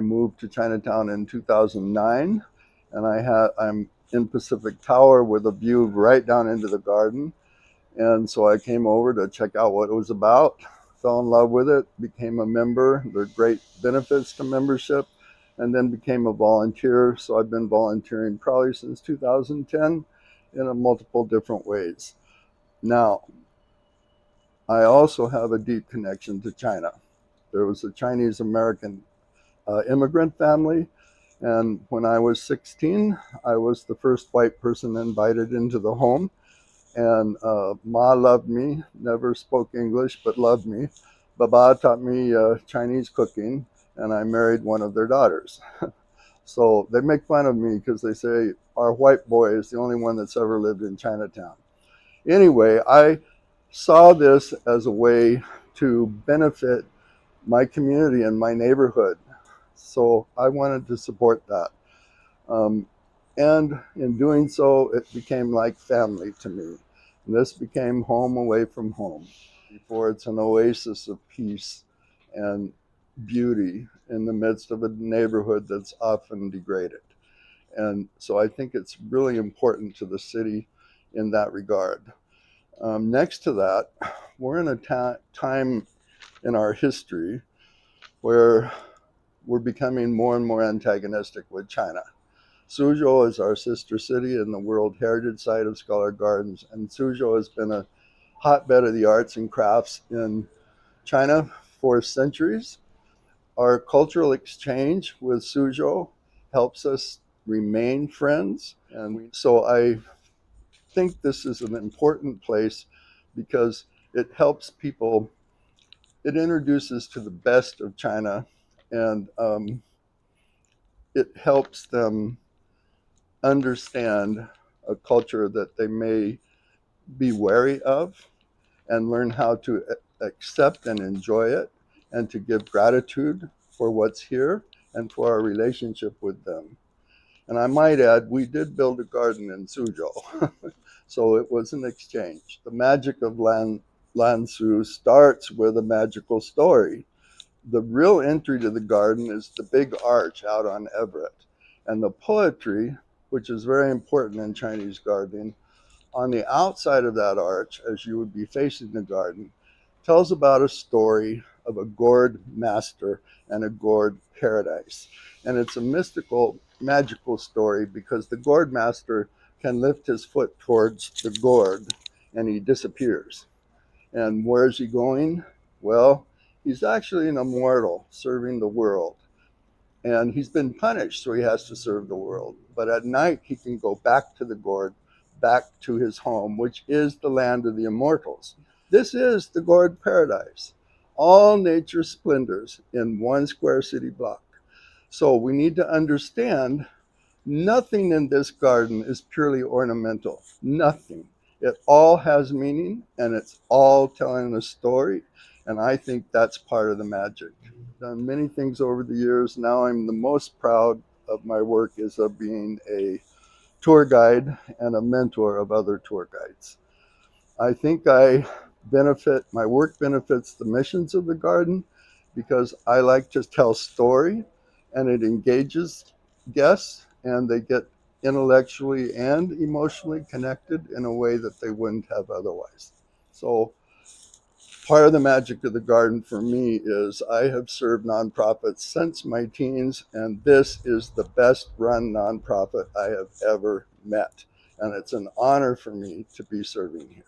moved to Chinatown in 2009, and I'm in Pacific Tower with a view right down into the garden. And so I came over to check out what it was about, fell in love with it, became a member. There are great benefits to membership, and then became a volunteer. So I've been volunteering probably since 2010 in multiple different ways. Now, I also have a deep connection to China. There was a Chinese American immigrant family, and when I was 16, I was the first white person invited into the home. And Ma loved me, never spoke English, but loved me. Baba taught me Chinese cooking, and I married one of their daughters. So they make fun of me because they say our white boy is the only one that's ever lived in Chinatown. Anyway, I saw this as a way to benefit my community and my neighborhood. So I wanted to support that. And in doing so, it became like family to me. And this became home away from home. Before, it's an oasis of peace and beauty in the midst of a neighborhood that's often degraded. And so I think it's really important to the city in that regard. Next to that, we're in a time in our history where we're becoming more and more antagonistic with China. Suzhou is our sister city in the World Heritage Site of Scholar Gardens, and Suzhou has been a hotbed of the arts and crafts in China for centuries. Our cultural exchange with Suzhou helps us remain friends, and so I think this is an important place because it helps people, it introduces to the best of China, and it helps them understand a culture that they may be wary of and learn how to accept and enjoy it and to give gratitude for what's here and for our relationship with them. And I might add, we did build a garden in Suzhou, so it was an exchange. The magic of Lan Su starts with a magical story. The real entry to the garden is the big arch out on Everett. And the poetry, which is very important in Chinese gardening, on the outside of that arch, as you would be facing the garden, tells about a story of a gourd master and a gourd paradise. And it's a mystical, magical story because the gourd master can lift his foot towards the gourd and he disappears. And where is he going? Well, he's actually an immortal serving the world. And he's been punished, so he has to serve the world. But at night, he can go back to the gourd, back to his home, which is the land of the immortals. This is the gourd paradise. All nature's splendors in one square city block. So we need to understand nothing in this garden is purely ornamental. Nothing. It all has meaning, and it's all telling a story. And I think that's part of the magic. Done many things over the years. Now I'm the most proud of my work is of being a tour guide and a mentor of other tour guides. I think my work benefits the missions of the garden because I like to tell story and it engages guests and they get intellectually and emotionally connected in a way that they wouldn't have otherwise. So part of the magic of the garden for me is I have served nonprofits since my teens, and this is the best run nonprofit I have ever met. And it's an honor for me to be serving here.